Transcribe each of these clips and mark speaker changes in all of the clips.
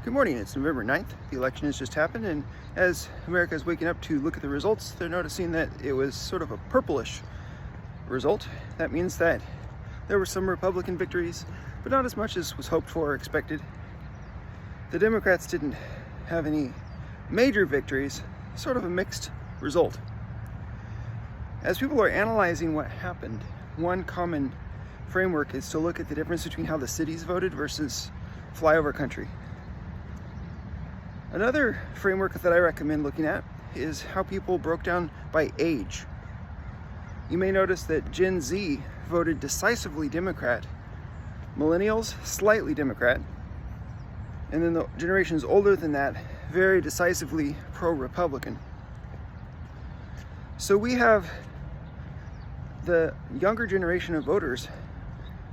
Speaker 1: Good morning, it's November 9th. The election has just happened, and as America is waking up to look at the results, they're noticing that it was sort of a purplish result. That means that there were some Republican victories, but not as much as was hoped for or expected. The Democrats didn't have any major victories, sort of a mixed result. As people are analyzing what happened, one common framework is to look at the difference between how the cities voted versus flyover country. Another framework that I recommend looking at is how people broke down by age. You may notice that Gen Z voted decisively Democrat, millennials slightly Democrat, and then the generations older than that very decisively pro-Republican. So we have the younger generation of voters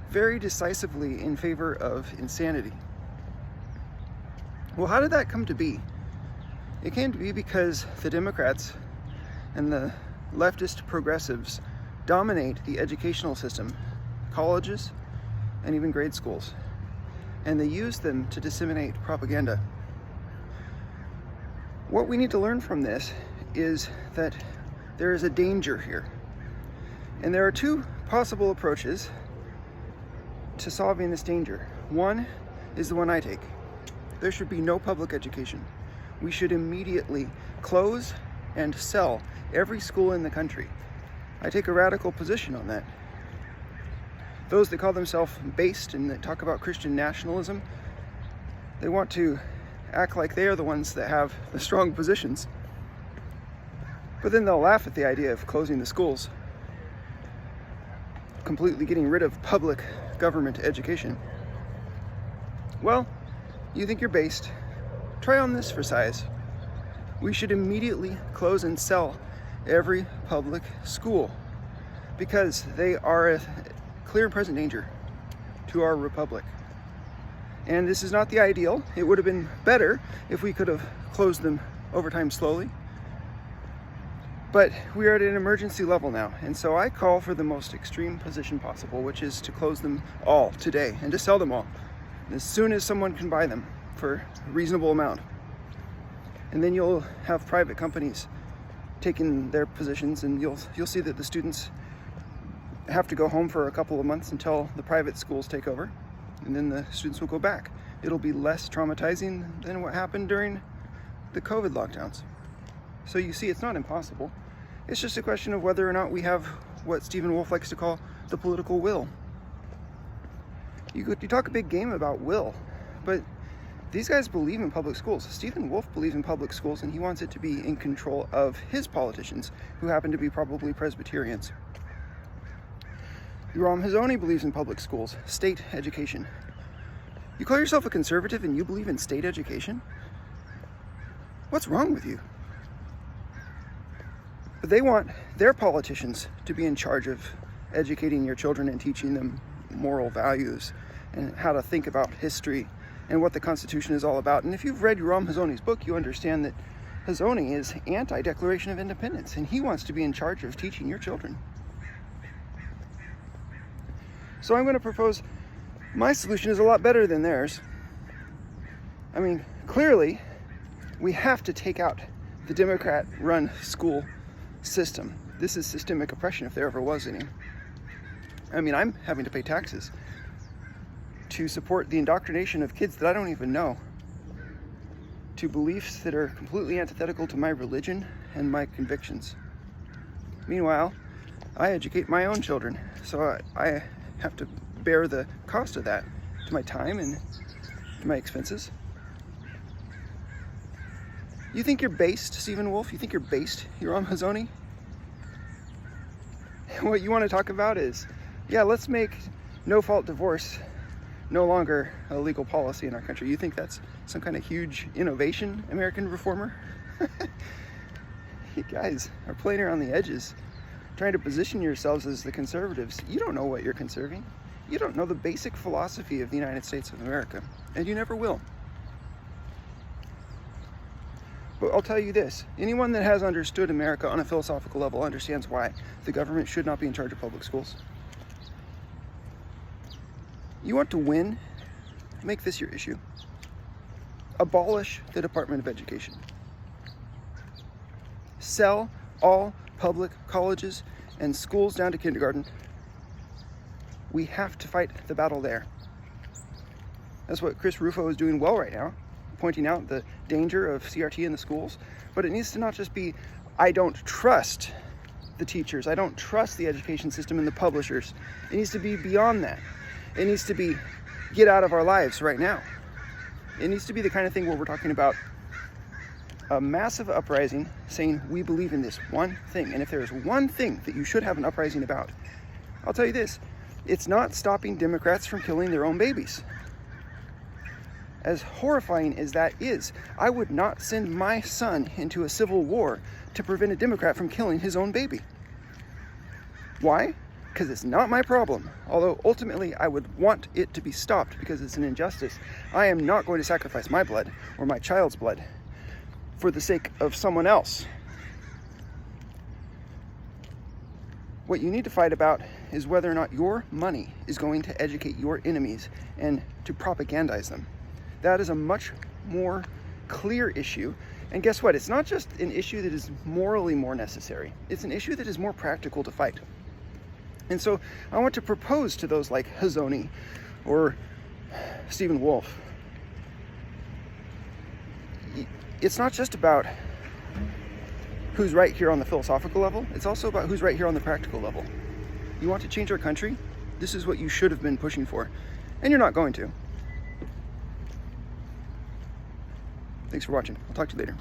Speaker 1: very decisively in favor of insanity. Well, how did that come to be? It came to be because the Democrats and the leftist progressives dominate the educational system, colleges, and even grade schools, and they use them to disseminate propaganda. What we need to learn from this is that there is a danger here, and there are two possible approaches to solving this danger. One is the one I take. There should be no public education. We should immediately close and sell every school in the country. I take a radical position on that. Those that call themselves based and that talk about Christian nationalism, they want to act like they are the ones that have the strong positions. But then they'll laugh at the idea of closing the schools, completely getting rid of public government education. Well, you think you're based? Try on this for size. We should immediately close and sell every public school because they are a clear and present danger to our republic. And this is not the ideal. It would have been better if we could have closed them over time slowly. But we are at an emergency level now, and so I call for the most extreme position possible, which is to close them all today and to sell them all as soon as someone can buy them for a reasonable amount. And then you'll have private companies taking their positions, and you'll see that the students have to go home for a couple of months until the private schools take over, and then the students will go back. It'll be less traumatizing than what happened during the COVID lockdowns. So you see, it's not impossible. It's just a question of whether or not we have what Stephen Wolfe likes to call the political will. You talk a big game about will, but these guys believe in public schools. Stephen Wolfe believes in public schools, and he wants it to be in control of his politicians, who happen to be probably Presbyterians. Yoram Hazony believes in public schools, state education. You call yourself a conservative and you believe in state education? What's wrong with you? But they want their politicians to be in charge of educating your children and teaching them moral values and how to think about history and what the Constitution is all about. And if you've read Yoram Hazony's book, you understand that Hazony is anti-Declaration of Independence, and he wants to be in charge of teaching your children. So I'm going to propose my solution is a lot better than theirs. I mean, clearly, we have to take out the Democrat-run school system. This is systemic oppression if there ever was any. I mean, I'm having to pay taxes to support the indoctrination of kids that I don't even know, to beliefs that are completely antithetical to my religion and my convictions. Meanwhile, I educate my own children, so I have to bear the cost of that to my time and to my expenses. You think you're based, Stephen Wolfe? You think you're based, Yoram Hazony? What you want to talk about is, yeah, let's make no-fault divorce no longer a legal policy in our country. You think that's some kind of huge innovation, American reformer? You guys are playing around the edges, trying to position yourselves as the conservatives. You don't know what you're conserving. You don't know the basic philosophy of the United States of America, and you never will. But I'll tell you this, anyone that has understood America on a philosophical level understands why the government should not be in charge of public schools. You want to win? Make this your issue. abolish the Department of Education. Sell all public colleges and schools down to kindergarten. We have to fight the battle there. That's what Chris Rufo is doing well right now, pointing out the danger of CRT in the schools. But it needs to not just be, I don't trust the teachers, I don't trust the education system and the publishers. It needs to be beyond that. It needs to be, get out of our lives right now. It needs to be the kind of thing where we're talking about a massive uprising saying we believe in this one thing. And if there is one thing that you should have an uprising about, I'll tell you this, it's not stopping Democrats from killing their own babies. As horrifying as that is, I would not send my son into a civil war to prevent a Democrat from killing his own baby. Why? Because it's not my problem. Although ultimately I would want it to be stopped because it's an injustice. I am not going to sacrifice my blood or my child's blood for the sake of someone else. What you need to fight about is whether or not your money is going to educate your enemies and to propagandize them. That is a much more clear issue. And guess what? It's not just an issue that is morally more necessary. It's an issue that is more practical to fight. And so I want to propose to those like Hazony or Stephen Wolfe. It's not just about who's right here on the philosophical level. It's also about who's right here on the practical level. You want to change our country? This is what you should have been pushing for. And you're not going to. Thanks for watching. I'll talk to you later.